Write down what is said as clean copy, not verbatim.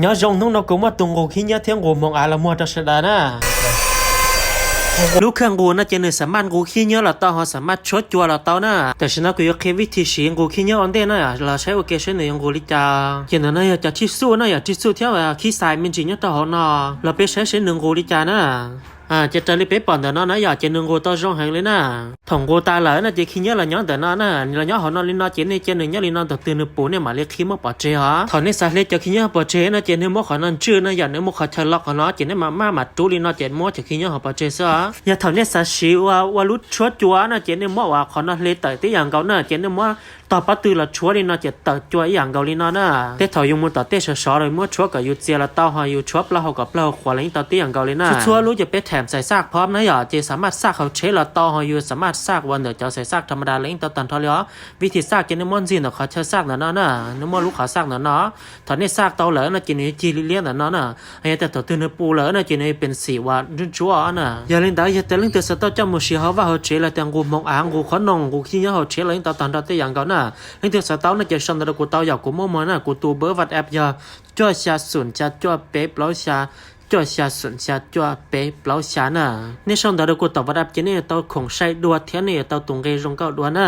nhớ rong nông nó cũng mà tung ngô khi nhớ tiếng ngô mong à là mua cho sẽ đá na lúc khang ngô nó chỉ nênสามารถngô khi nhớ là tao họ สามารถ ชด จัว là tao naแต่ฉันก็有แค่วิธีสิngô khi nhớอันเด่นนะเราใช้โอเคใช้ในngôลิจาเห็นนะจะที่สู้นะอย่าที่สู้เที่ยวขี้สายมันจริงเนี่ยตาเขานะเราไปใช้หนึ่งngôลิจานะจะเจอเลยไปปอนแต่น้อนะอยากจะนึ่งกูต่อช่องหางเลยนะถ่องกูตาเหล่นะจะขี้เยอะละย้อนแต่น้อนะละย้อนเขานอนลินนอเจนในเจนหนึ่งย้อนลินนอแต่ตื่นปูเนี่ยมาเรียกขี้มอปอเจฮะถอนในสายเล็กจะขี้เยอะปอเจนะเจนในมอเขานอนชื่อนะอยากในมอเขาทะเลาะเขาเนาะเจนในมาจูลินนอเจนมอจะขี้เยอะเขาปอเจซะอย่าถอนในสายชิว่ารู้ชัวจัวนะเจนในมอว่าเขานอนเลยแต่ที่อย่างเก่านะเจนในมอต่อปัตตือละชัวลินนอเจแต่จัวอย่างเก่าลินนอนะแต่ถอยยงมือต่อเตะชอเลยมอชัวกับยูเจียละเต้าหอยยูชัวเปล่ากับเปล่าขวาลิงต่อเตะอย่างเก่าเลยนะชัวรู้จะไปแถมใส่ซากพร้อมนะอย่าเจสามารถซากเขาเชลต่อหอยยูสามารถซากวันเดี๋ยวจะใส่ซากธรรมดาลิงต่อตันทอเลยวิธีซากเจนในมอนจีนเขาเชื่อซากนะนะนึกว่าลูกเขาซากนะนะถอนในซากเตาเหลือนะเจนในจีเลี้ยงนะนะไอ้แต่ตัวตื่นปูเหลือนะเจนในเป็นสีวันรุ่นชัวนะอย่าเล่นได้อย่าแต่เล่นแต่สตอจำมือเสียเขาว่าเขาเชลแต่กูมองอ่างกูขนงกูขี้เยอะเขาเชลลิงต่อตันทอเตอย่างเก่านะเล่นแต่สตอน่ะจะสั่งแต่กูเตาอยากกูมั่วมันนะกูตัวเบอร์วัดแอปยาจ่อชาสุนชาจ่อเป๊ะแล้วชาจ่อชาสุนชาจ่อเป๊ะแล้วชาน่ะในช่องแต่กูตอบวัดแอปเจนี่เตาคงใช้ดัวเทียนนี่เตาตุงเกยรงเก้าดัวน่ะ